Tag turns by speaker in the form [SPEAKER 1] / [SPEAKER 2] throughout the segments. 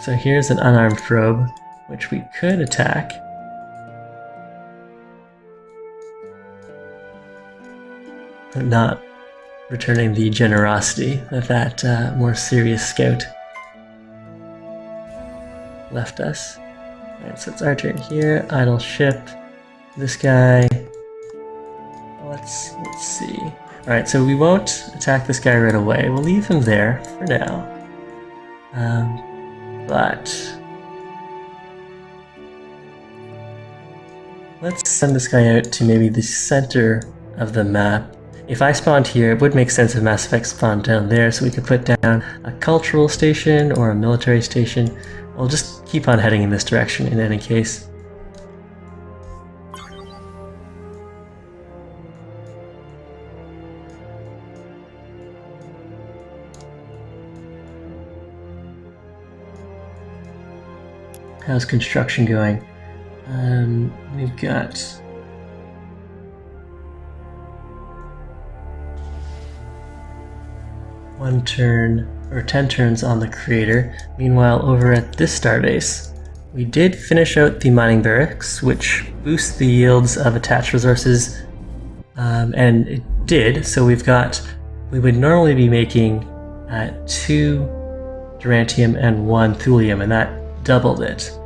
[SPEAKER 1] So here's an unarmed probe, which we could attack. But not returning the generosity that that more serious scout left us. Alright, so it's our turn here. Idle ship. This guy. Let's see. Alright, so we won't attack this guy right away. We'll leave him there for now. But let's send this guy out to maybe the center of the map. If I spawned here, it would make sense if Mass Effect spawned down there, so we could put down a cultural station or a military station. We'll just keep on heading in this direction in any case. How's construction going? We've got one turn or 10 turns on the creator. Meanwhile, over at this starbase, we did finish out the mining barracks, which boosts the yields of attached resources, and it did. So we would normally be making 2 Durantium and 1 Thulium, and that doubled it.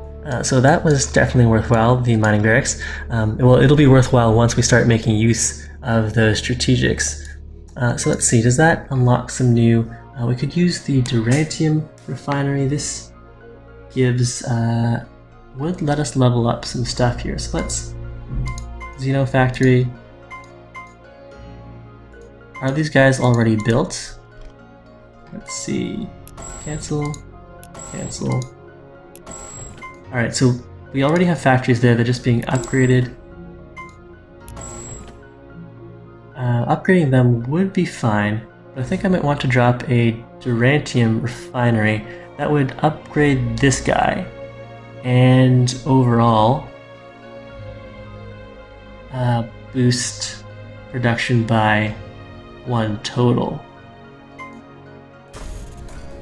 [SPEAKER 1] So that was definitely worthwhile, the mining barracks. Well, it'll be worthwhile once we start making use of those strategics. So let's see, does that unlock some new... we could use the Durantium refinery. This gives... would let us level up some stuff here. So let's... Xeno factory. Are these guys already built? Let's see. Cancel. Cancel. Alright, so we already have factories there, they're just being upgraded. Upgrading them would be fine, but I think I might want to drop a Durantium refinery. That would upgrade this guy, and overall boost production by 1 total.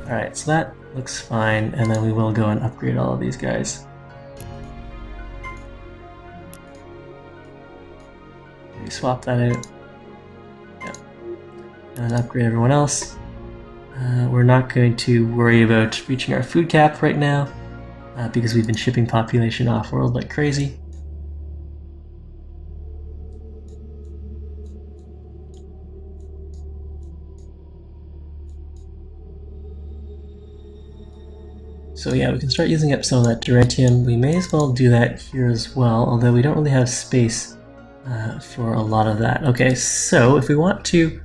[SPEAKER 1] Alright, so that looks fine, and then we will go and upgrade all of these guys. Maybe swap that out. Yeah. And then upgrade everyone else. We're not going to worry about reaching our food cap right now, because we've been shipping population off-world like crazy. So yeah, we can start using up some of that Durantium. We may as well do that here as well, although we don't really have space for a lot of that. Okay, so if we want to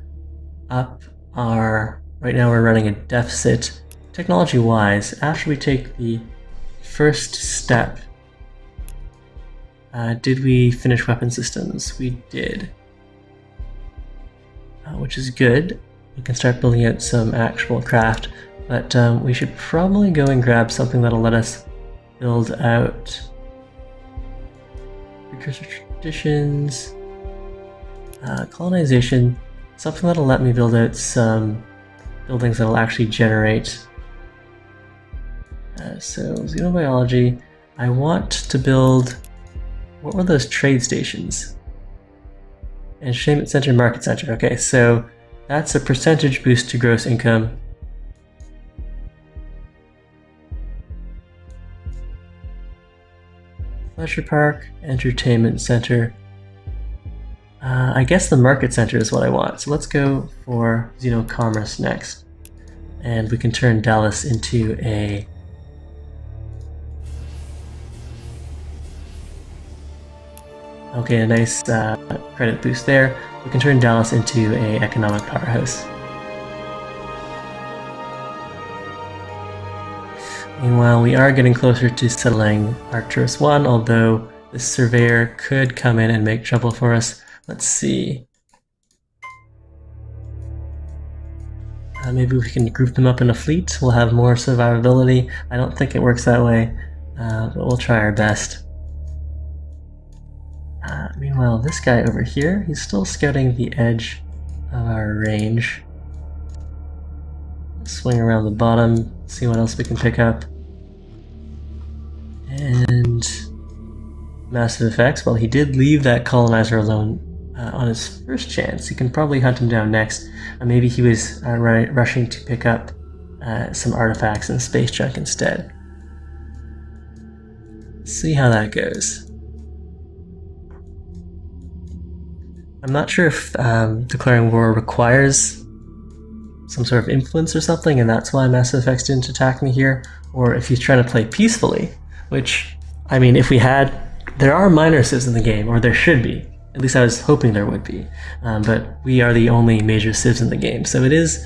[SPEAKER 1] up our... Right now we're running a deficit. Technology-wise, after we take the first step, did we finish weapon systems? We did. Which is good. We can start building out some actual craft. But we should probably go and grab something that'll let us build out precursor traditions, colonization, something that'll let me build out some buildings that'll actually generate. So xenobiology, I want to build, what were those trade stations? Entertainment center, market center. Okay, so that's a percentage boost to gross income. Leisure park, entertainment center. I guess the market center is what I want. So let's go for Xenocommerce next. And we can turn Dallas into a... Okay, a nice credit boost there. We can turn Dallas into an economic powerhouse. Meanwhile, we are getting closer to settling Arcturus 1, although this surveyor could come in and make trouble for us. Let's see. Maybe we can group them up in a fleet. We'll have more survivability. I don't think it works that way, but we'll try our best. Meanwhile, this guy over here, he's still scouting the edge of our range. Swing around the bottom, see what else we can pick up. massive effects. Well, he did leave that colonizer alone on his first chance. You can probably hunt him down next. Maybe he was rushing to pick up some artifacts and space junk instead. Let's see how that goes. I'm not sure if declaring war requires some sort of influence or something, and that's why Massive Effects didn't attack me here, or if he's trying to play peacefully, which, I mean, if we had... There are minor civs in the game, or there should be. At least I was hoping there would be. But we are the only major civs in the game, so it's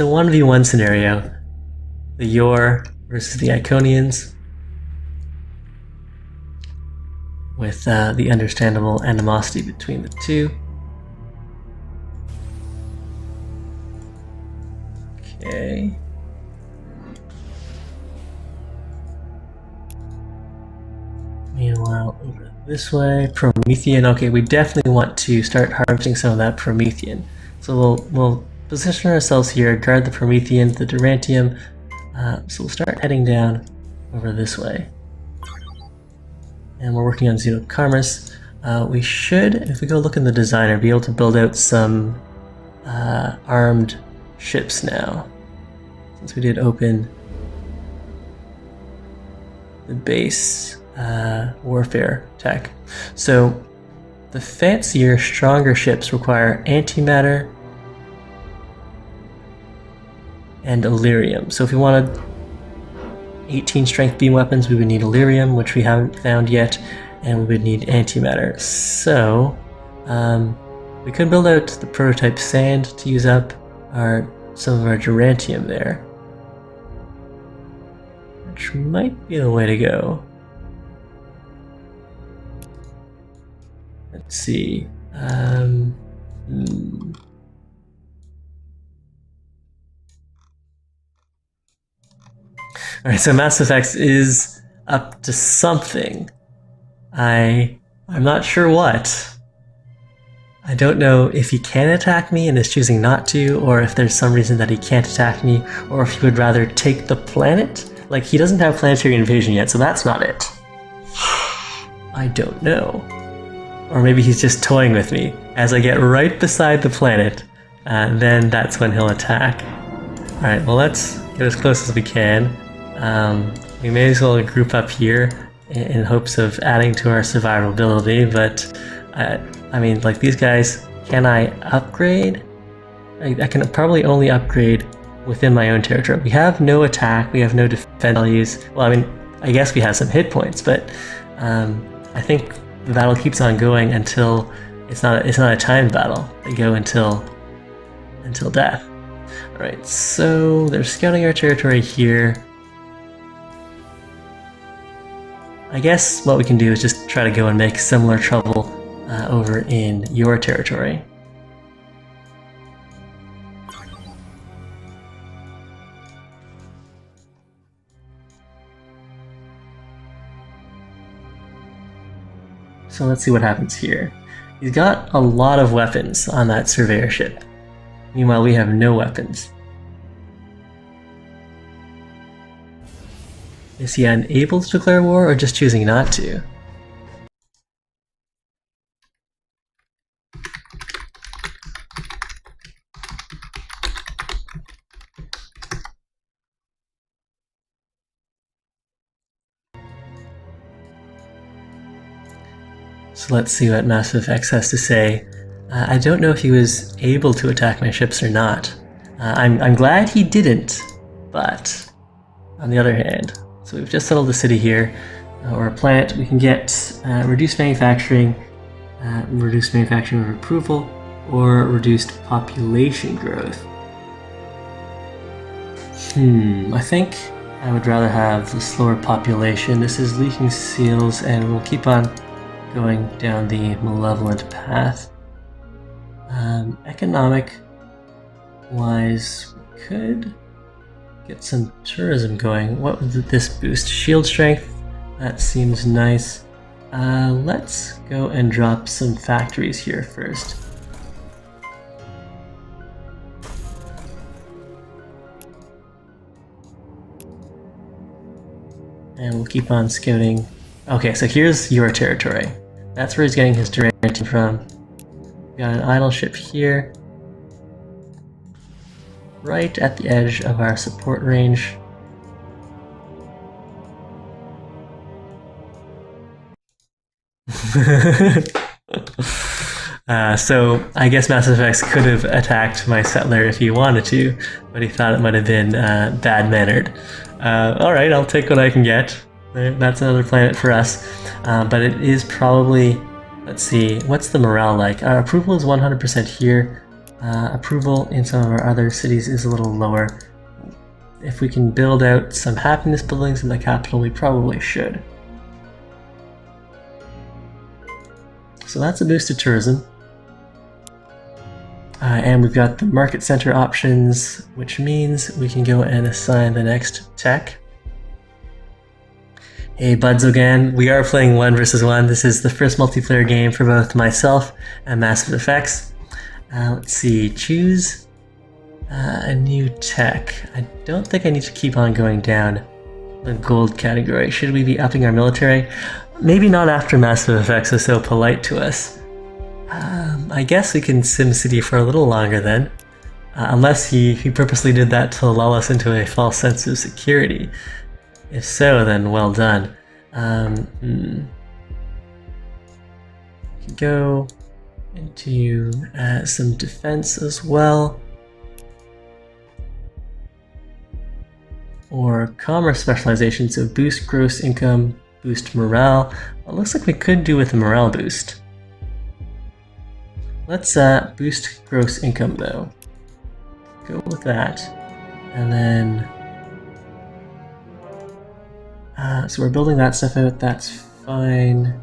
[SPEAKER 1] a 1v1 scenario. The Yor versus the Iconians, with the understandable animosity between the two. Okay. Meanwhile, over this way, Promethean. Okay, we definitely want to start harvesting some of that Promethean. So we'll position ourselves here, guard the Promethean, the Durantium. So we'll start heading down over this way. And we're working on Xenocarmus. We should, if we go look in the designer, be able to build out some armed ships now. Since we did open the base warfare tech. So the fancier, stronger ships require antimatter and Illyrium. So if we wanted 18 strength beam weapons, we would need Illyrium, which we haven't found yet, and we would need antimatter. So we could build out the prototype sand to use up some of our Durantium there, which might be the way to go. Let's see. Alright, so Mass Effects is up to something. I'm not sure what. I don't know if he can attack me and is choosing not to, or if there's some reason that he can't attack me, or if he would rather take the planet. Like, he doesn't have planetary invasion yet, so that's not it. I don't know. Or maybe he's just toying with me. As I get right beside the planet, then that's when he'll attack. Alright, well, let's get as close as we can. We may as well group up here in hopes of adding to our survivability, but I mean, like, these guys, can I upgrade? I can probably only upgrade within my own territory. We have no attack, we have no defense values. Well, I mean, I guess we have some hit points, but I think the battle keeps on going until it's not a timed battle. They go until death. Alright, so they're scouting our territory here. I guess what we can do is just try to go and make similar trouble over in your territory. So let's see what happens here. He's got a lot of weapons on that surveyor ship. Meanwhile, we have no weapons. Is he unable to declare war or just choosing not to? So let's see what Massive Effects has to say. I don't know if he was able to attack my ships or not. I'm glad he didn't, but on the other hand, so we've just settled the city here, or a planet. We can get reduced manufacturing with approval, or reduced population growth. I think I would rather have the slower population. This is leaking seals, and we'll keep on going down the malevolent path. Economic wise, we could get some tourism going. What would this boost? Shield strength, that seems nice. Let's go and drop some factories here first. And we'll keep on scouting Okay, so here's your territory. That's where he's getting his Durantium from. We got an idle ship here, right at the edge of our support range. So I guess Mass Effects could have attacked my settler if he wanted to, but he thought it might have been bad-mannered. Alright, I'll take what I can get. That's another planet for us. But it is probably... Let's see, what's the morale like? Our approval is 100% here. Approval in some of our other cities is a little lower. If we can build out some happiness buildings in the capital, we probably should. So that's a boost to tourism. And we've got the market center options, which means we can go and assign the next tech. Hey buds again, we are playing 1 versus 1. This is the first multiplayer game for both myself and Massive Effects. Let's see, choose a new tech. I don't think I need to keep on going down the gold category. Should we be upping our military? Maybe not after Massive Effects is so polite to us. I guess we can SimCity for a little longer then. Unless he purposely did that to lull us into a false sense of security. If so, then well done. We can go into some defense as well. Or commerce specialization, so boost gross income, boost morale. Well, it looks like we could do with a morale boost. Let's boost gross income though. Go with that. And then... so we're building that stuff out, that's fine.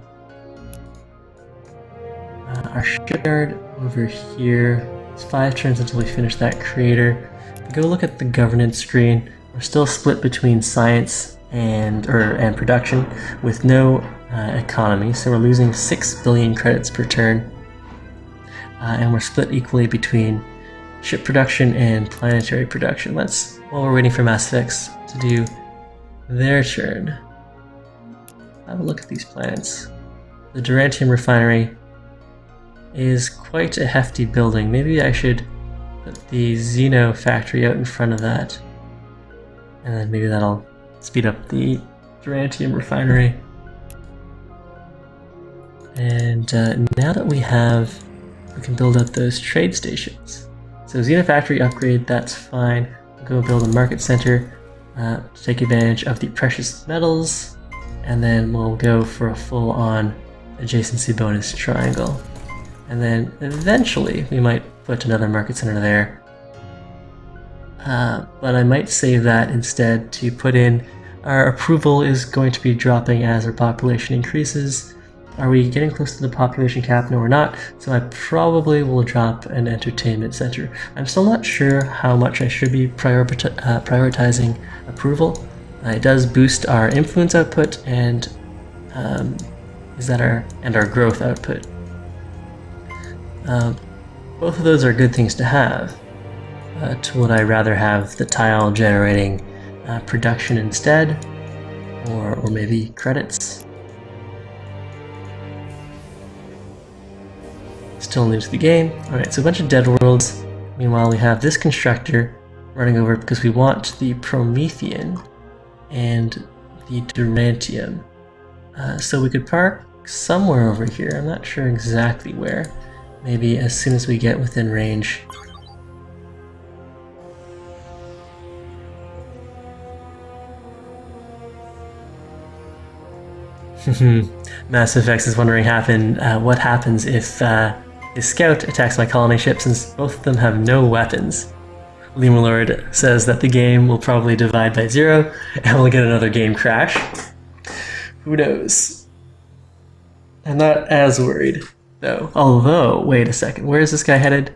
[SPEAKER 1] Our shipyard over here. It's 5 turns until we finish that creator. Go look at the governance screen. We're still split between science and production with no economy, so we're losing 6 billion credits per turn. And we're split equally between ship production and planetary production. While we're waiting for Mass Effects to do their turn, have a look at these planets. The Durantium refinery is quite a hefty building. Maybe I should put the Xeno factory out in front of that. And then maybe that'll speed up the Durantium refinery. And now that we can build up those trade stations. So Xeno factory upgrade, that's fine. We'll go build a market center to take advantage of the precious metals. And then we'll go for a full-on adjacency bonus triangle. And then eventually we might put another market center there. But I might save that instead to put in our approval is going to be dropping as our population increases. Are we getting close to the population cap? No, we're not. So I probably will drop an entertainment center. I'm still not sure how much I should be prioritizing approval. It does boost our influence output and our growth output. Both of those are good things to have. Would I rather have the tile generating production instead, or maybe credits? Still new to the game. Alright, so a bunch of dead worlds. Meanwhile, we have this constructor running over because we want the Promethean and the Durantium. So we could park somewhere over here. I'm not sure exactly where. Maybe as soon as we get within range. Mass Effects is wondering what happens if his scout attacks my colony ship, since both of them have no weapons. Lemalord says that the game will probably divide by 0 and we'll get another game crash. Who knows? I'm not as worried, though. Although, wait a second, where is this guy headed?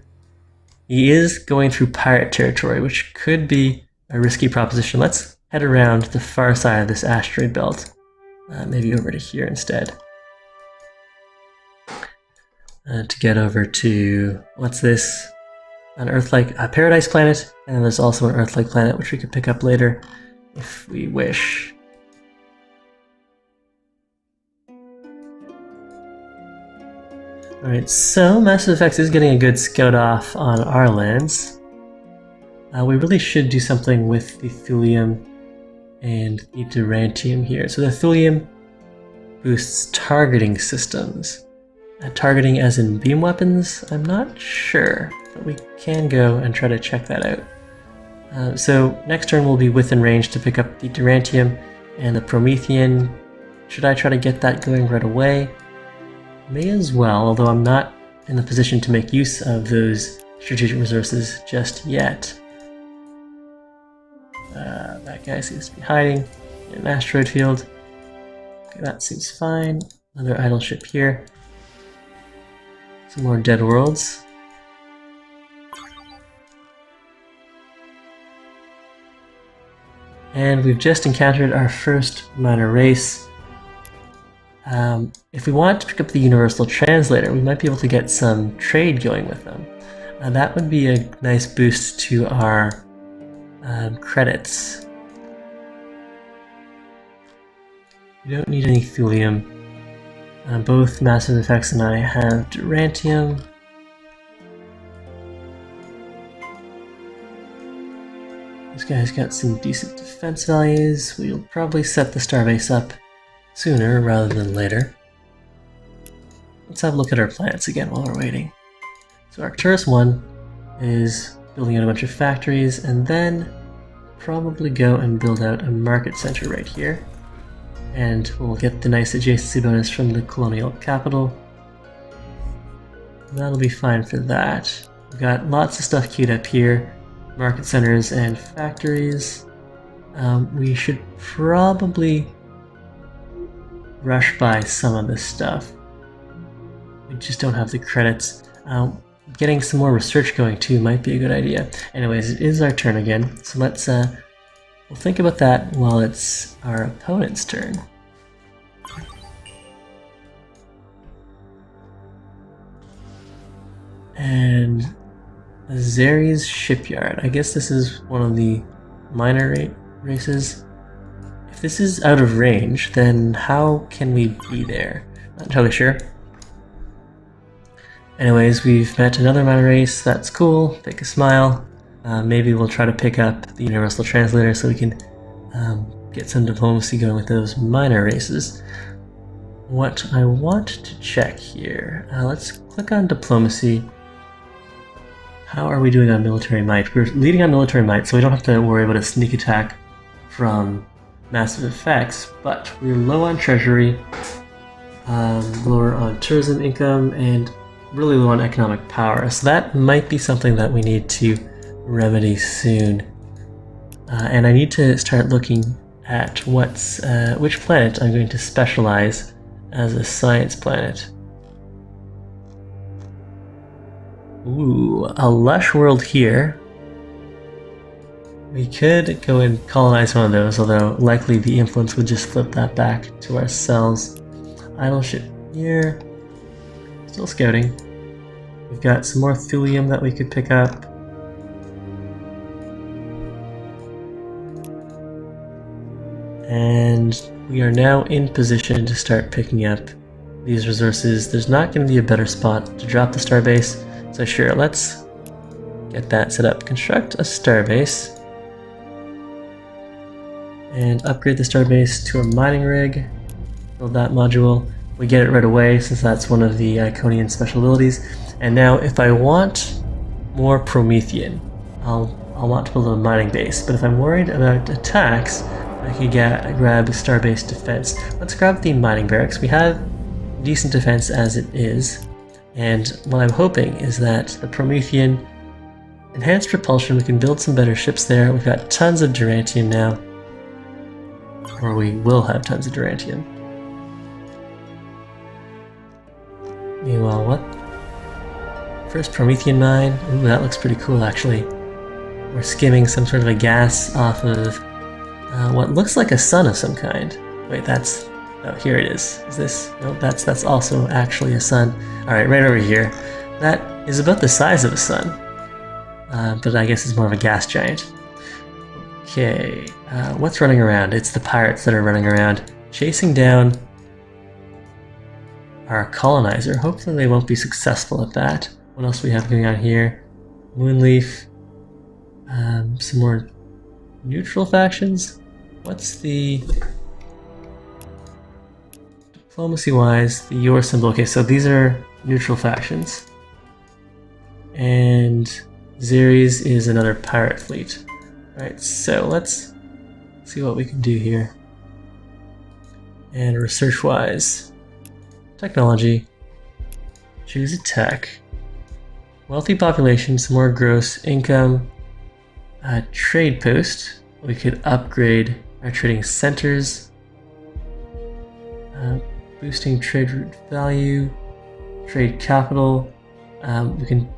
[SPEAKER 1] He is going through pirate territory, which could be a risky proposition. Let's head around the far side of this asteroid belt. Maybe over to here instead. To get over to, what's this? An Earth-like paradise planet, and then there's also an Earth-like planet which we could pick up later if we wish. Alright, so Massive Effects is getting a good scout off on our lands. We really should do something with the thulium and the durantium here. So the thulium boosts targeting systems. Targeting as in beam weapons? I'm not sure, but we can go and try to check that out. So next turn we'll be within range to pick up the durantium and the Promethean. Should I try to get that going right away? May as well, although I'm not in the position to make use of those strategic resources just yet. That guy seems to be hiding in an asteroid field. Okay, that seems fine. Another idle ship here. Some more dead worlds. And we've just encountered our first minor race. If we want to pick up the Universal Translator, we might be able to get some trade going with them. That would be a nice boost to our credits. We don't need any thulium. Both Massive Effects and I have durantium. This guy's got some decent defense values. We'll probably set the starbase up sooner rather than later. Let's have a look at our planets again while we're waiting. So Arcturus 1 is building out a bunch of factories, and then probably go and build out a market center right here. And we'll get the nice adjacency bonus from the colonial capital. That'll be fine for that. We've got lots of stuff queued up here. Market centers and factories. We should probably rush by some of this stuff. We just don't have the credits. Getting some more research going too might be a good idea. Anyways, it is our turn again, so let's we'll think about that while it's our opponent's turn. And Azeri's Shipyard. I guess this is one of the minor races. If this is out of range, then how can we be there? Not entirely sure. Anyways, we've met another minor race. That's cool. Make a smile. Maybe we'll try to pick up the Universal Translator so we can get some diplomacy going with those minor races. What I want to check here, let's click on diplomacy. How are we doing on military might? We're leading on military might, so we don't have to worry about a sneak attack from Massive Effects, but we're low on treasury, lower on tourism income, and really low on economic power. So that might be something that we need to remedy soon. And I need to start looking at which planet I'm going to specialize as a science planet. Ooh, a lush world here. We could go and colonize one of those, although likely the influence would just flip that back to ourselves. Idle ship here. Still scouting. We've got some more thulium that we could pick up. And we are now in position to start picking up these resources. There's not going to be a better spot to drop the starbase. So sure, let's get that set up. Construct a starbase and upgrade the starbase to a mining rig. Build that module. We get it right away since that's one of the Iconian special abilities. And now if I want more Promethean, I'll want to build a mining base. But if I'm worried about attacks, I could grab starbase defense. Let's grab the mining barracks. We have decent defense as it is. And what I'm hoping is that the Promethean enhanced propulsion, we can build some better ships there. We've got tons of durantium now. Or we will have tons of durantium. Meanwhile, what? First Promethean mine. Ooh, that looks pretty cool actually. We're skimming some sort of a gas off of what looks like a sun of some kind. Wait, that's... Oh, here it is. Is this? No, that's also actually a sun. Alright, right over here. That is about the size of a sun. But I guess it's more of a gas giant. Okay, what's running around? It's the pirates that are running around, chasing down our colonizer. Hopefully they won't be successful at that. What else do we have going on here? Moonleaf. Some more neutral factions. What's the... Diplomacy-wise, the your symbol. Okay, so these are neutral factions. And Xeres is another pirate fleet. Alright, so let's see what we can do here. And research-wise, technology, choose a tech, wealthy population, some more gross income, trade post. We could upgrade our trading centers, boosting trade route value, trade capital. We can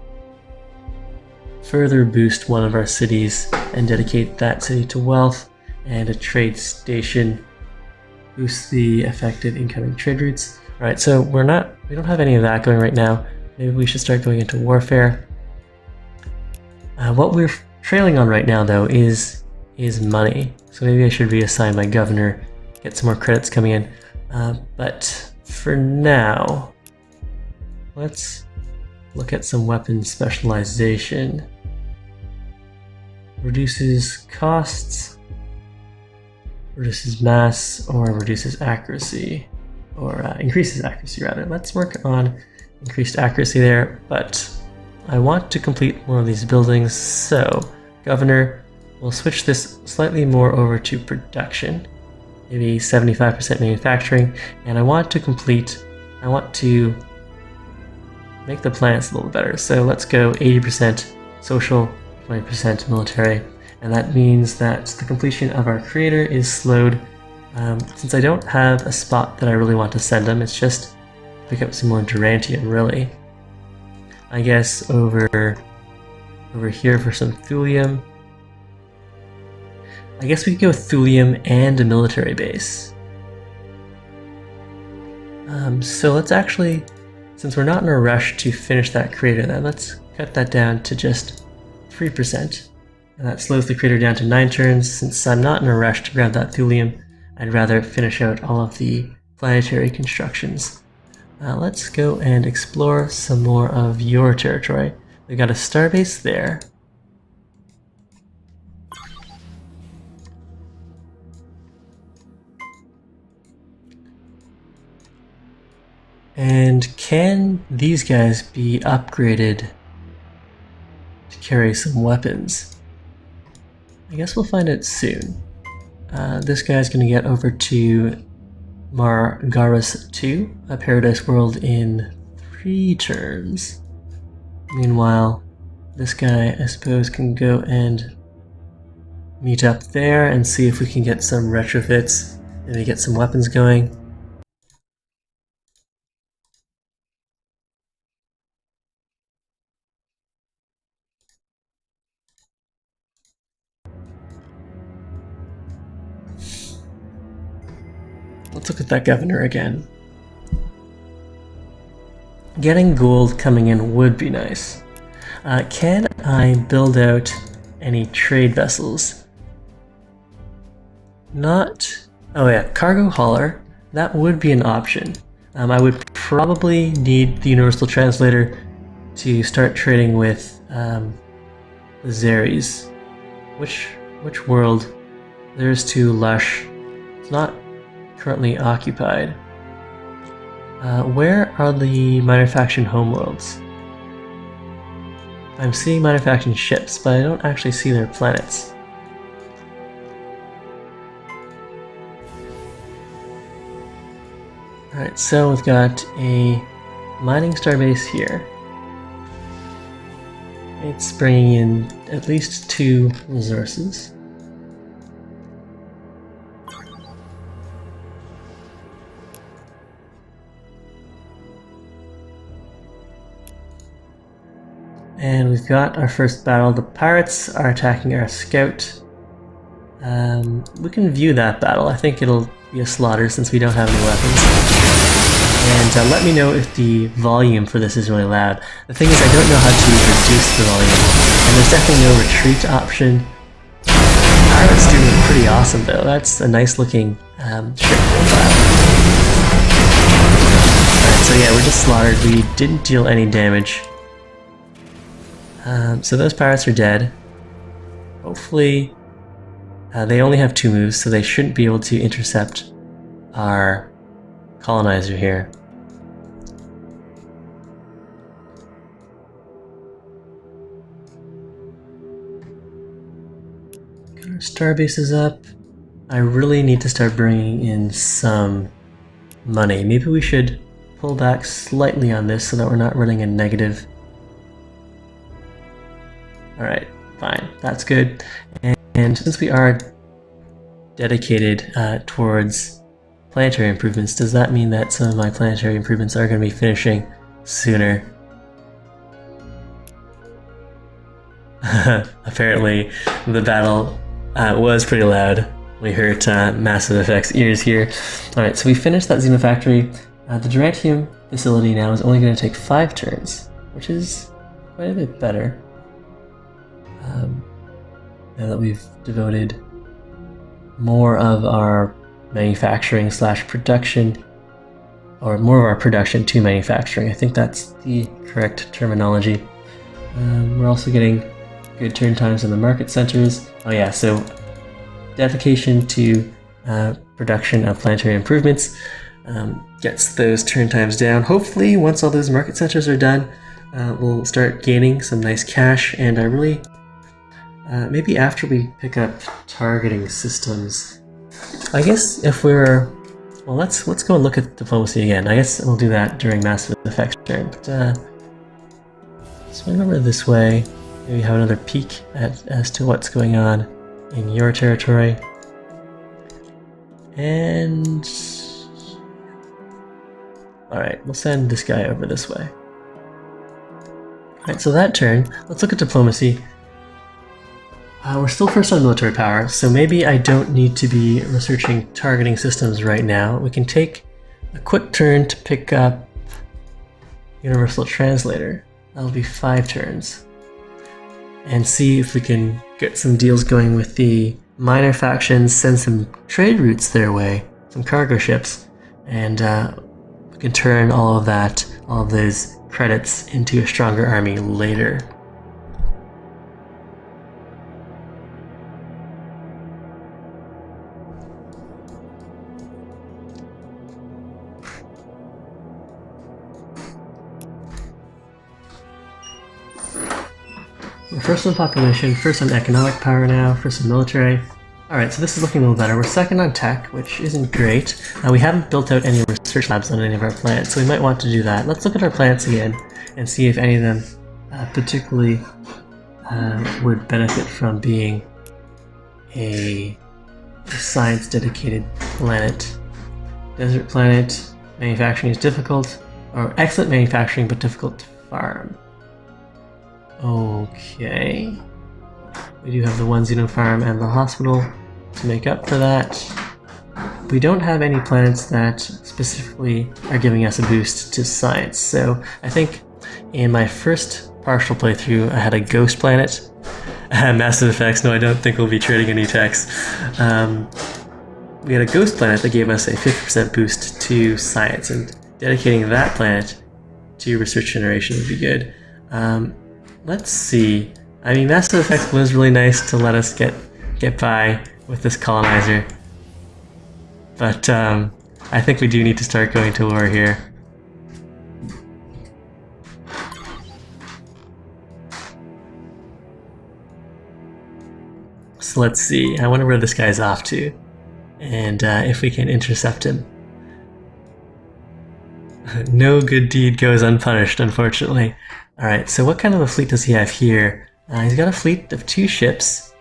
[SPEAKER 1] further boost one of our cities and dedicate that city to wealth, and a trade station boosts the affected incoming trade routes. Alright, so we don't have any of that going right now. Maybe we should start going into warfare. What we're trailing on right now though is money. So maybe I should reassign my governor, get some more credits coming in. But for now, let's look at some weapon specialization. Reduces costs, reduces mass, or reduces accuracy, or increases accuracy rather. Let's work on increased accuracy there, but I want to complete one of these buildings, so governor, we'll switch this slightly more over to production, maybe 75% manufacturing, and I want to make the planets a little better. So let's go 80% social, 20% military, and that means that the completion of our creator is slowed. Since I don't have a spot that I really want to send them, it's just pick up some more Durantium, really. I guess over here for some thulium. I guess we could go with thulium and a military base. So let's actually, since we're not in a rush to finish that creator, then let's cut that down to just 3%. And that slows the creator down to 9 turns. Since I'm not in a rush to grab that thulium, I'd rather finish out all of the planetary constructions. Let's go and explore some more of your territory. We've got a starbase there. And can these guys be upgraded to carry some weapons? I guess we'll find out soon. This guy's going to get over to Margaris 2, a paradise world, in 3 turns. Meanwhile, this guy, I suppose, can go and meet up there and see if we can get some retrofits, maybe get some weapons going. Let's look at that governor again. Getting gold coming in would be nice. Can I build out any trade vessels? Not... Oh yeah, cargo hauler. That would be an option. I would probably need the universal translator to start trading with the Xeres. Which world? There's to Lush. It's not currently occupied. Where are the minor faction homeworlds? I'm seeing minor faction ships, but I don't actually see their planets. Alright, so we've got a mining starbase here. It's bringing in at least 2 resources. And we've got our first battle. The pirates are attacking our scout. We can view that battle. I think it'll be a slaughter since we don't have any weapons. And let me know if the volume for this is really loud. The thing is, I don't know how to reduce the volume. And there's definitely no retreat option. Pirates doing pretty awesome though. That's a nice looking ship profile. Alright, so yeah, we're just slaughtered. We didn't deal any damage. So those pirates are dead. Hopefully, they only have 2 moves, so they shouldn't be able to intercept our colonizer here. Got our star bases up. I really need to start bringing in some money. Maybe we should pull back slightly on this so that we're not running a negative. Alright, fine. That's good. And since we are dedicated towards planetary improvements, does that mean that some of my planetary improvements are going to be finishing sooner? Apparently, the battle was pretty loud. We hurt Massive Effect's ears here. Alright, so we finished that Xenofactory. The Durantium facility now is only going to take 5 turns, which is quite a bit better. Now that we've devoted more of our manufacturing / production, or more of our production to manufacturing. I think that's the correct terminology. We're also getting good turn times in the market centers. Oh yeah, so dedication to production of planetary improvements gets those turn times down. Hopefully, once all those market centers are done, we'll start gaining some nice cash, and I really maybe after we pick up targeting systems. I guess if we're... Well, let's go and look at diplomacy again. I guess we'll do that during Massive Effect's turn. But swing over this way. Maybe have another peek as to what's going on in your territory. And... Alright, we'll send this guy over this way. Alright, so that turn, let's look at diplomacy. We're still first on military power, so maybe I don't need to be researching targeting systems right now. We can take a quick turn to pick up Universal Translator. That'll be 5 turns. And see if we can get some deals going with the minor factions, send some trade routes their way, some cargo ships, and we can turn all of those credits into a stronger army later. We're first on population, first on economic power now, first on military. Alright, so this is looking a little better. We're second on tech, which isn't great. We haven't built out any research labs on any of our planets, so we might want to do that. Let's look at our planets again and see if any of them particularly would benefit from being a science-dedicated planet. Desert planet, manufacturing is difficult, or excellent manufacturing but difficult to farm. Okay. We do have the 1 Xeno farm and the hospital to make up for that. We don't have any planets that specifically are giving us a boost to science, so I think in my first partial playthrough I had a ghost planet. Massive Effects, no, I don't think we'll be trading any techs. We had a ghost planet that gave us a 50% boost to science, and dedicating that planet to research generation would be good. Let's see. I mean, Massive Effects was really nice to let us get by with this colonizer, but I think we do need to start going to war here. So let's see. I wonder where this guy's off to, and if we can intercept him. No good deed goes unpunished, unfortunately. Alright, so what kind of a fleet does he have here? He's got a fleet of 2 ships.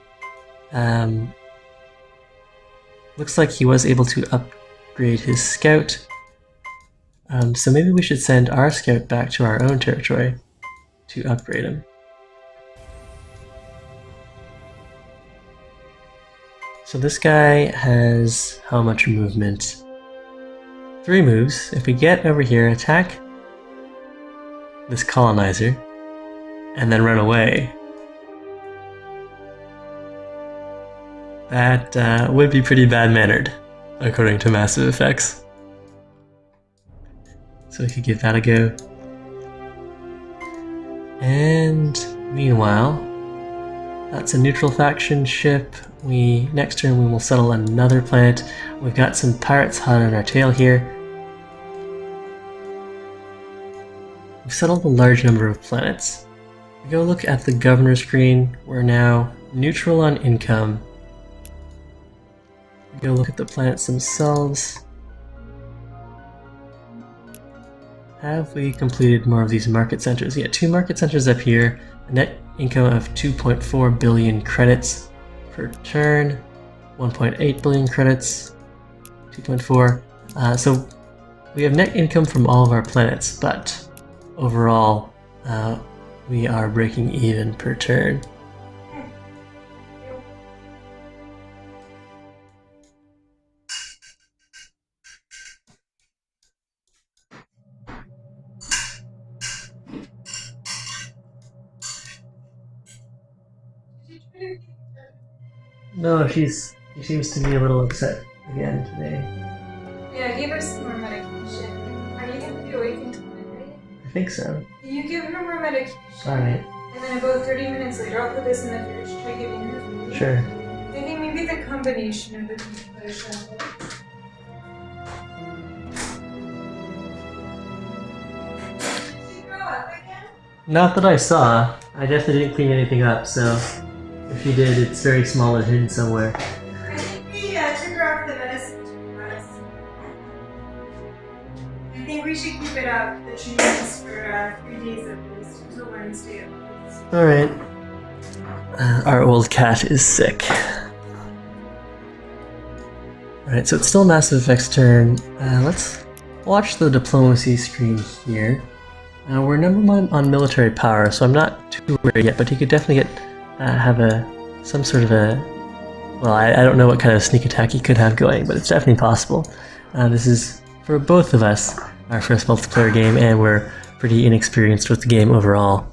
[SPEAKER 1] Looks like he was able to upgrade his scout. So maybe we should send our scout back to our own territory to upgrade him. So this guy has how much movement? 3 moves. If we get over here, attack this colonizer, and then run away, that would be pretty bad-mannered, according to Massive Effects. so we could give that a go. And meanwhile, that's a neutral faction ship. Next turn we will settle another planet. We've got some pirates hot on our tail here. We've settled a large number of planets. We go look at the governor screen. We're now neutral on income. We go look at the planets themselves. Have we completed more of these market centers? Yeah, 2 market centers up here. A net income of 2.4 billion credits per turn. 1.8 billion credits. 2.4. So we have net income from all of our planets, but overall we are breaking even per turn. No, she seems to be a little upset again today.
[SPEAKER 2] Yeah, I gave her some more medication. Are you going to be awake until midnight?
[SPEAKER 1] I think so.
[SPEAKER 2] You give her more medication.
[SPEAKER 1] Alright.
[SPEAKER 2] And then about 30 minutes later, I'll put this in the fridge, try giving her food.
[SPEAKER 1] Sure.
[SPEAKER 2] I think maybe the combination of the two should help. Did she throw up again?
[SPEAKER 1] Not that I saw. I definitely didn't clean anything up, so if you did, it's very small and hidden somewhere.
[SPEAKER 2] I think we took her off the medicine for us. I think we should keep it up, the treatments, for 3 days at least, until Wednesday at least.
[SPEAKER 1] Alright. Our old cat is sick. Alright, so it's still Mass Effect's turn. Let's watch the diplomacy screen here. We're #1 on military power, so I'm not too worried yet, but he could definitely have some sort of a... Well, I don't know what kind of sneak attack he could have going, but it's definitely possible. This is, for both of us, our first multiplayer game, and we're pretty inexperienced with the game overall.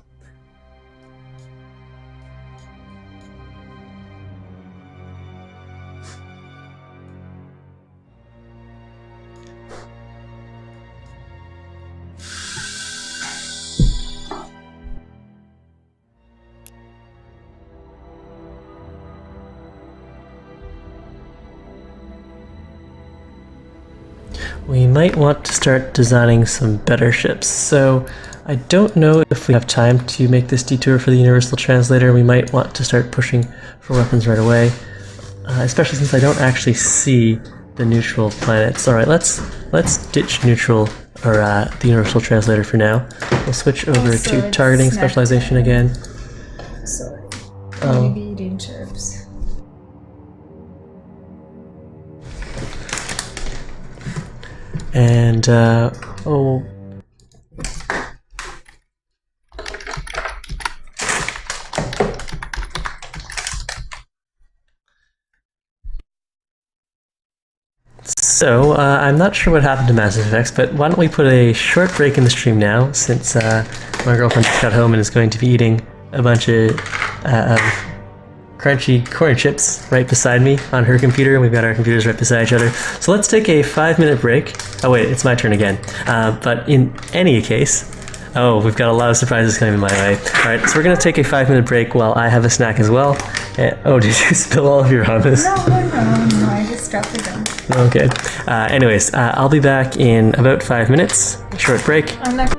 [SPEAKER 1] We might want to start designing some better ships, so I don't know if we have time to make this detour for the Universal Translator. We might want to start pushing for weapons right away, especially since I don't actually see the neutral planets. Alright, let's ditch neutral, or the Universal Translator for now. We'll switch over to targeting specialization again.
[SPEAKER 2] Sorry.
[SPEAKER 1] Oh.
[SPEAKER 2] Maybe eating chips.
[SPEAKER 1] And, oh... So, I'm not sure what happened to Mass Effect, but why don't we put a short break in the stream now, since my girlfriend just got home and is going to be eating a bunch of crunchy corn chips right beside me on her computer, and we've got our computers right beside each other. So let's take a 5-minute break. Oh wait, it's my turn again. But in any case, oh, we've got a lot of surprises coming my way. Alright, so we're going to take a 5-minute break while I have a snack as well. Oh, did you spill all of your hummus?
[SPEAKER 2] No, I just dropped it down.
[SPEAKER 1] Okay. Anyways, I'll be back in about 5 minutes. Short break.
[SPEAKER 2] I'm not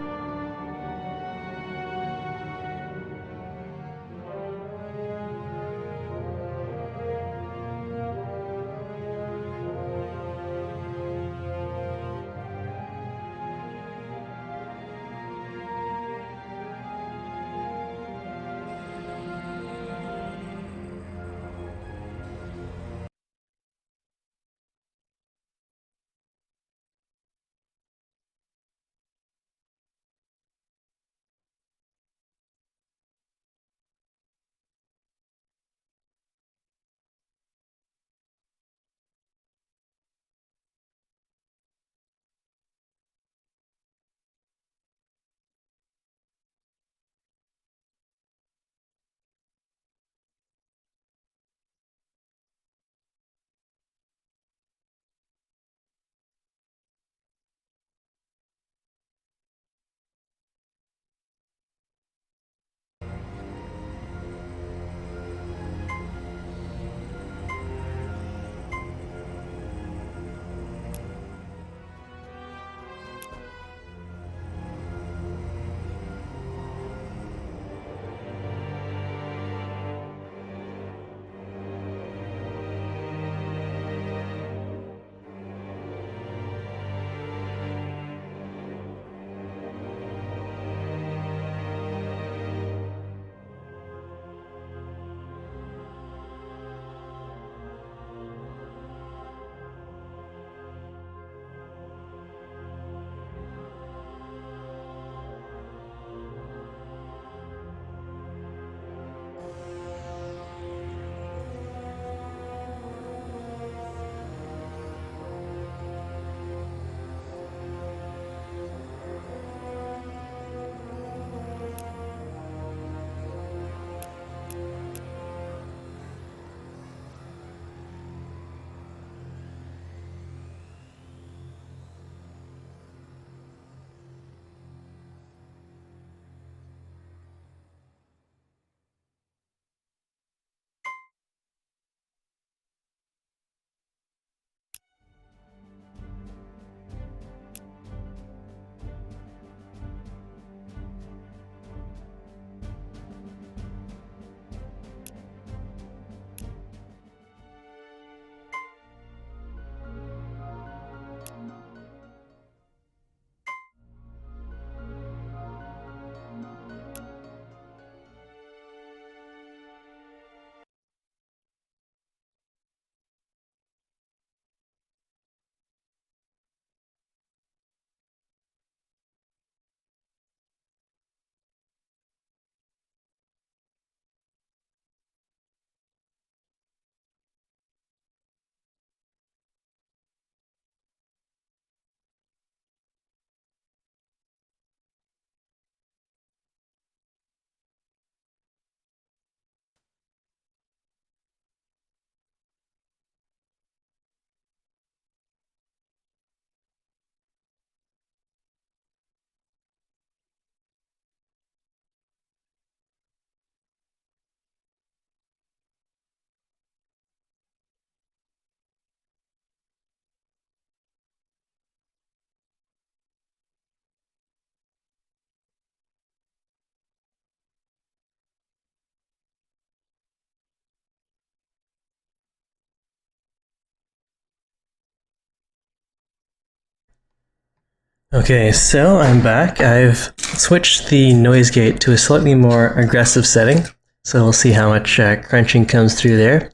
[SPEAKER 1] Okay, so I'm back. I've switched the noise gate to a slightly more aggressive setting, so we'll see how much crunching comes through there.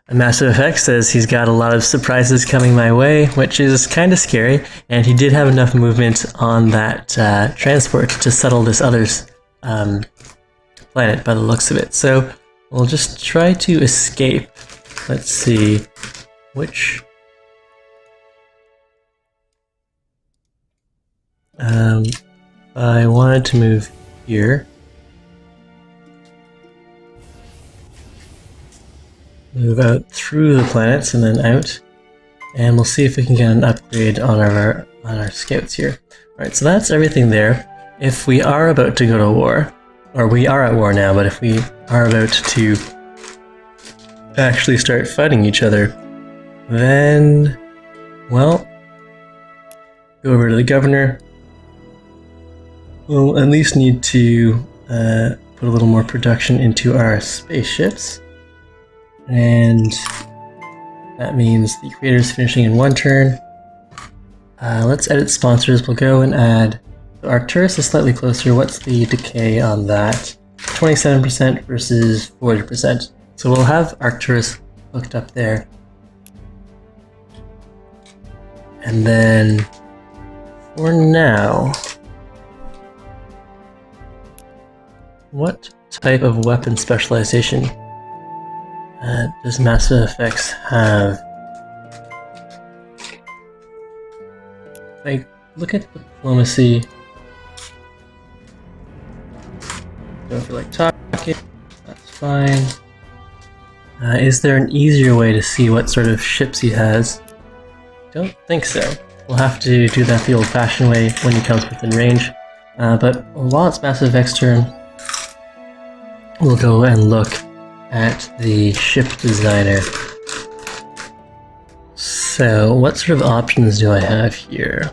[SPEAKER 1] Massive Effects says he's got a lot of surprises coming my way, which is kind of scary, and he did have enough movement on that transport to settle this other's planet by the looks of it. So we'll just try to escape. Let's see which... I wanted to move here. Move out through the planets and then out. And we'll see if we can get an upgrade on our scouts here. Alright, so that's everything there. If we are about to go to war, or we are at war now, but if we are about to actually start fighting each other, then, well, go over to the governor. We'll at least need to put a little more production into our spaceships. And that means the creator's finishing in 1 turn. Let's edit sponsors. We'll go and add... Arcturus is slightly closer. What's the decay on that? 27% versus 40%. So we'll have Arcturus hooked up there. And then for now... what type of weapon specialization does Massive Effects have? If I look at diplomacy, go for like talking, that's fine. Is there an easier way to see what sort of ships he has? Don't think so. We'll have to do that the old-fashioned way when he comes within range. But while it's Massive Effects' turn, we'll go and look at the ship designer. So, what sort of options do I have here?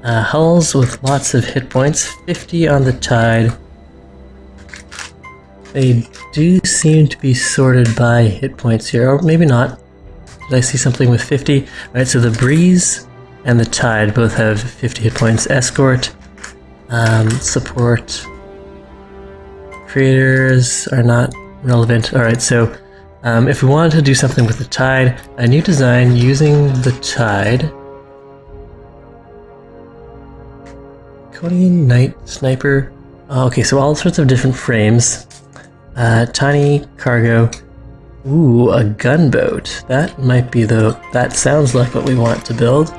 [SPEAKER 1] Hulls with lots of hit points, 50 on the Tide. They do seem to be sorted by hit points here, or maybe not. Did I see something with 50? Alright, so the Breeze and the Tide both have 50 hit points. Escort, support, creators are not relevant. Alright, so if we wanted to do something with the Tide, a new design using the Tide. Iconian Knight Sniper. Okay, so all sorts of different frames. Tiny cargo. Ooh, a gunboat. That might be that sounds like what we want to build.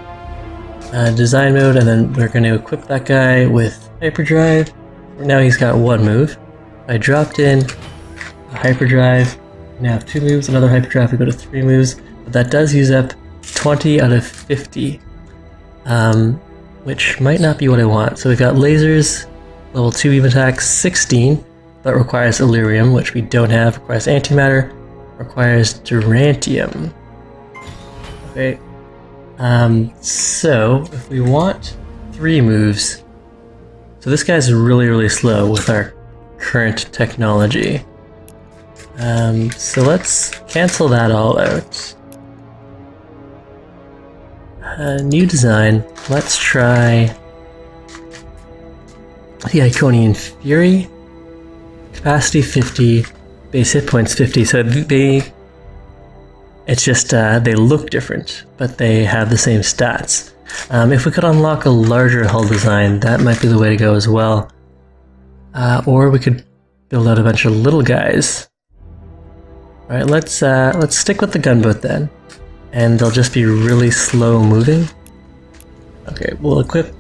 [SPEAKER 1] Design mode, and then we're going to equip that guy with hyperdrive. Now he's got 1 move. I dropped in a hyperdrive, now have 2 moves, another hyperdrive, we go to 3 moves, but that does use up 20 out of 50, which might not be what I want. So we've got lasers, level 2 beam attack, 16, that requires Illyrium, which we don't have, requires antimatter, requires Durantium. Okay, so if we want 3 moves, so this guy's really slow with our current technology. So let's cancel that all out. New design. Let's try the Iconian Fury. Capacity 50, base hit points 50. So it's just they look different, but they have the same stats. If we could unlock a larger hull design, that might be the way to go as well. Or we could build out a bunch of little guys. Alright, let's stick with the gunboat then. And they'll just be really slow moving. Okay, we'll equip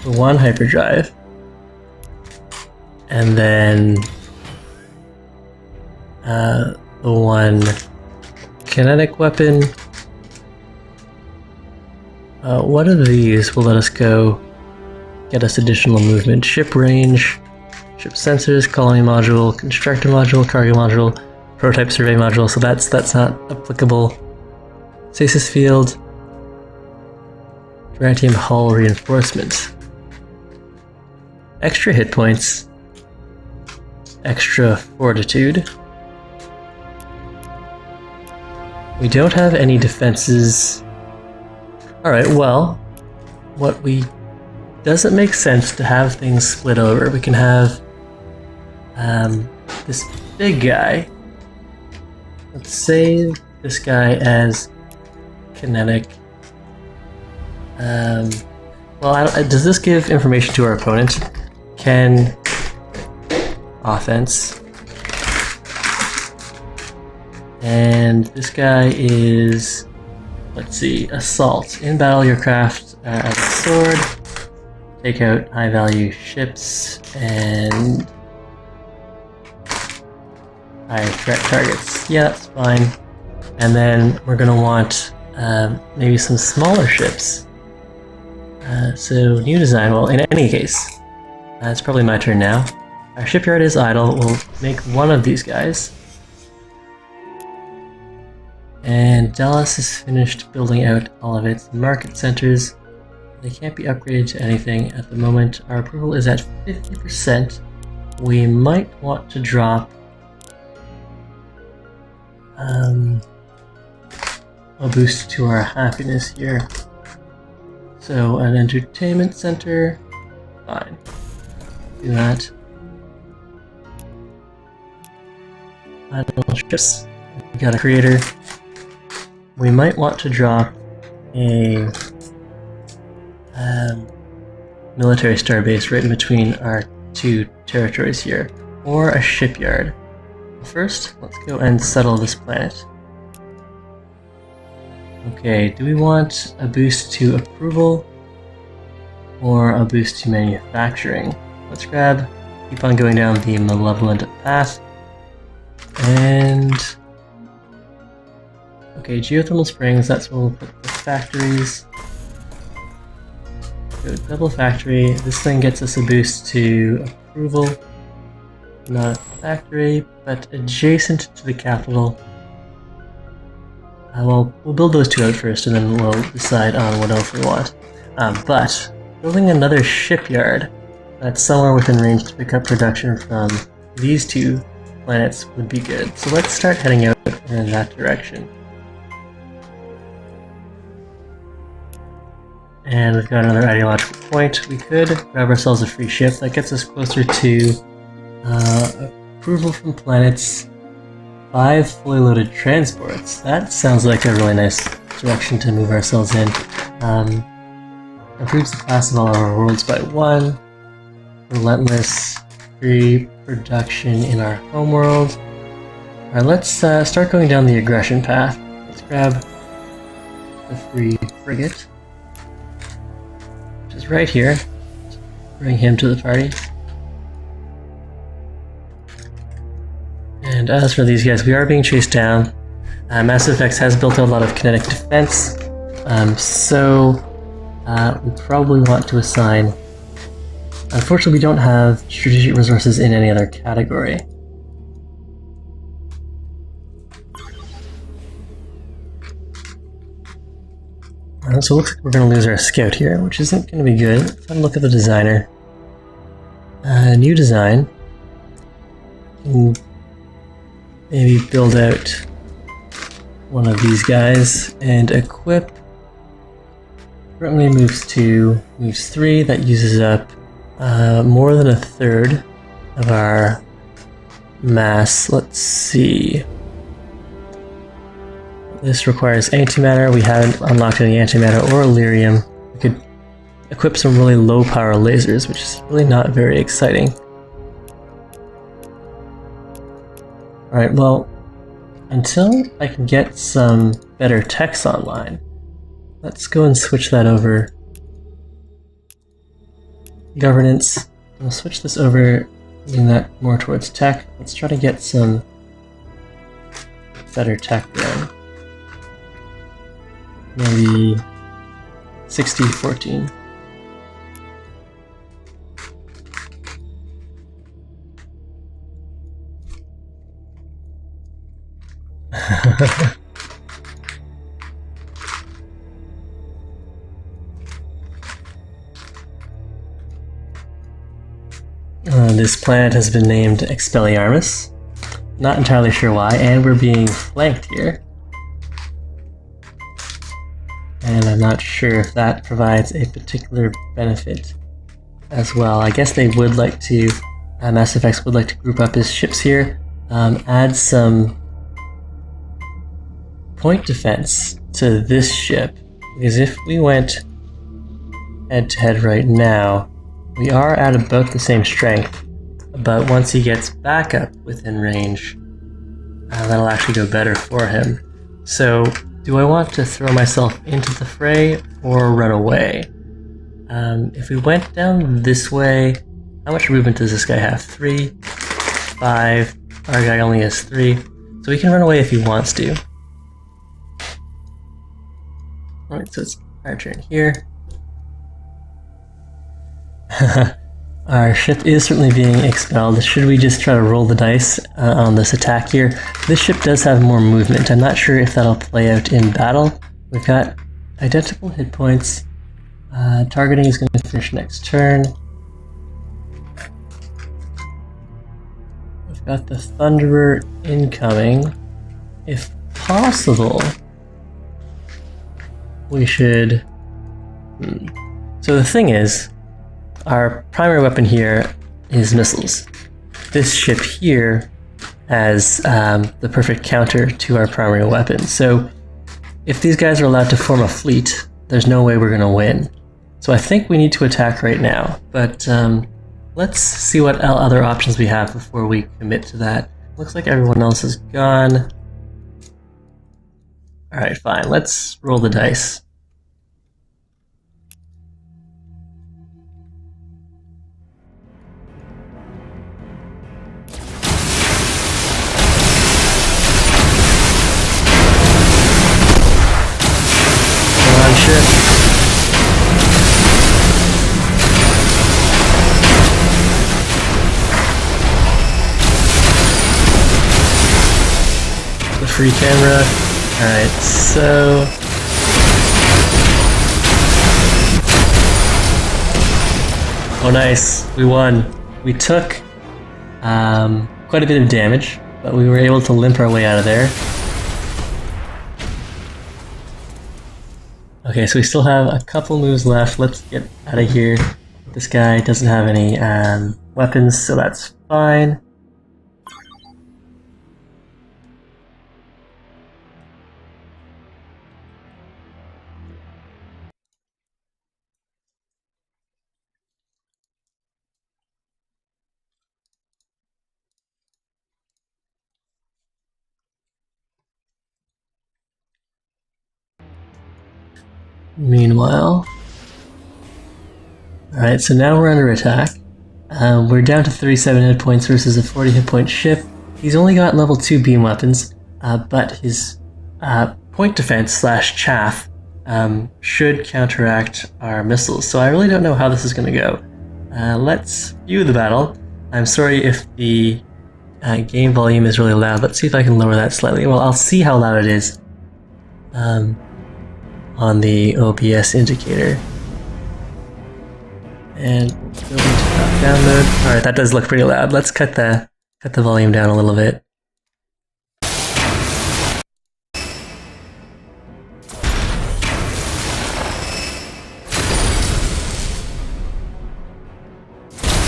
[SPEAKER 1] the 1 hyperdrive. And then the 1 kinetic weapon. One of these will let us go get us additional movement. Ship range, ship sensors, colony module, constructor module, cargo module, prototype survey module, so that's not applicable. Stasis field, Durantium hull reinforcement. Extra hit points, extra fortitude. We don't have any defenses. Alright, well, what we does it make sense to have things split over? We can have this big guy. Let's save this guy as kinetic. Well, does this give information to our opponent? Can offense. And this guy is, let's see, assault. In battle, your craft as a sword. Take out high value ships and high threat targets. Yeah, that's fine. And then we're gonna want maybe some smaller ships. So new design. Well, in any case, it's probably my turn now. Our shipyard is idle. We'll make one of these guys. And Dallas has finished building out all of its market centers. They can't be upgraded to anything at the moment. Our approval is at 50%. We might want to drop a boost to our happiness here. So an entertainment center, fine. Do that. Idle ships. We got a creator. We might want to drop a military starbase right in between our two territories here, or a shipyard. First, let's go and settle this planet. Okay, do we want a boost to approval or a boost to manufacturing? Let's keep on going down the malevolent path. And okay, geothermal springs, that's where we'll put the factories. Go double factory. This thing gets us a boost to approval. Not a factory, but adjacent to the capital. Well, we'll build those two out first, and then we'll decide on what else we want. But building another shipyard that's somewhere within range to pick up production from these two planets would be good. So let's start heading out in that direction. And we've got another ideological point. We could grab ourselves a free ship. That gets us closer to approval from planets. 5 fully loaded transports. That sounds like a really nice direction to move ourselves in. Improves the class of all of our worlds by 1. Relentless free production in our homeworld. Alright, let's start going down the aggression path. Let's grab the free frigate, which is right here. Bring him to the party. And as for these guys, we are being chased down. Mass Effect has built a lot of kinetic defense, so we probably want to assign... Unfortunately, we don't have strategic resources in any other category. So it looks like we're going to lose our scout here, which isn't going to be good. Let's have a look at the designer. New design. Maybe build out one of these guys and equip. Currently moves 3. That uses up more than a third of our mass. Let's see. This requires antimatter. We haven't unlocked any antimatter or Illyrium. We could equip some really low power lasers, which is really not very exciting. Alright, well, until I can get some better techs online, let's go and switch that over. Governance. We'll switch this over, moving that more towards tech. Let's try to get some better tech going. Maybe 60-14. This planet has been named Expelliarmus. Not entirely sure why, and we're being flanked here. And I'm not sure if that provides a particular benefit as well. I guess they would like to, Mass Effects would like to group up his ships here, add some point defense to this ship, because if we went head-to-head right now, we are at about the same strength, but once he gets back up within range, that'll actually go better for him. So, do I want to throw myself into the fray or run away? If we went down this way, how much movement does this guy have? 3, 5, our guy only has 3, so he can run away if he wants to. Alright, so it's our turn here. Our ship is certainly being expelled. Should we just try to roll the dice on this attack here? This ship does have more movement. I'm not sure if that'll play out in battle. We've got identical hit points. Targeting is going to finish next turn. We've got the Thunderer incoming. If possible, we should... So the thing is, our primary weapon here is missiles. This ship here has the perfect counter to our primary weapon. So if these guys are allowed to form a fleet, there's no way we're going to win. So I think we need to attack right now. But let's see what other options we have before we commit to that. Looks like everyone else is gone. Alright, fine. Let's roll the dice. Free camera. Alright, so... Oh nice, we won. We took quite a bit of damage, but we were able to limp our way out of there. Okay, so we still have a couple moves left. Let's get out of here. This guy doesn't have any weapons, so that's fine. Meanwhile... Alright, so now we're under attack. We're down to 37 hit points versus a 40 hit point ship. He's only got level 2 beam weapons, but his point defense slash chaff should counteract our missiles. So I really don't know how this is going to go. Let's view the battle. I'm sorry if the game volume is really loud. Let's see if I can lower that slightly. Well, I'll see how loud it is on the OBS indicator. And we'll go into top-down mode. Alright, that does look pretty loud. Let's cut the volume down a little bit.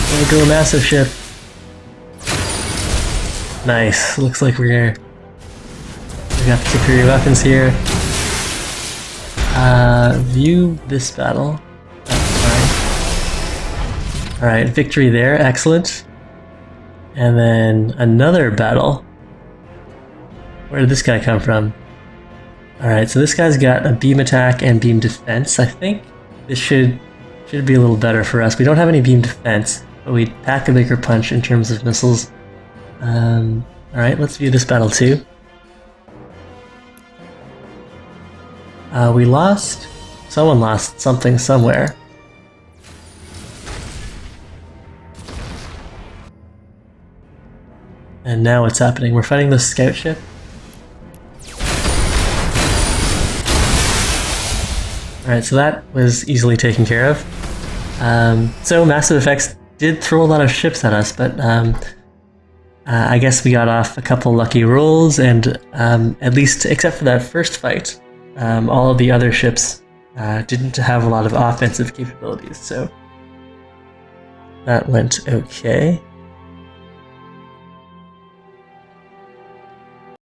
[SPEAKER 1] There we go, massive ship. Nice. Looks like we got the superior weapons here. View this battle. Alright, victory there, excellent. And then another battle. Where did this guy come from? Alright, so this guy's got a beam attack and beam defense. I think this should be a little better for us. We don't have any beam defense, but we pack a bigger punch in terms of missiles. Alright, let's view this battle too. We lost... Someone lost something somewhere. And now what's happening? We're fighting the scout ship. Alright, so that was easily taken care of. So Massive Effects did throw a lot of ships at us, but I guess we got off a couple lucky rolls, and at least except for that first fight, all of the other ships didn't have a lot of offensive capabilities, so That went okay.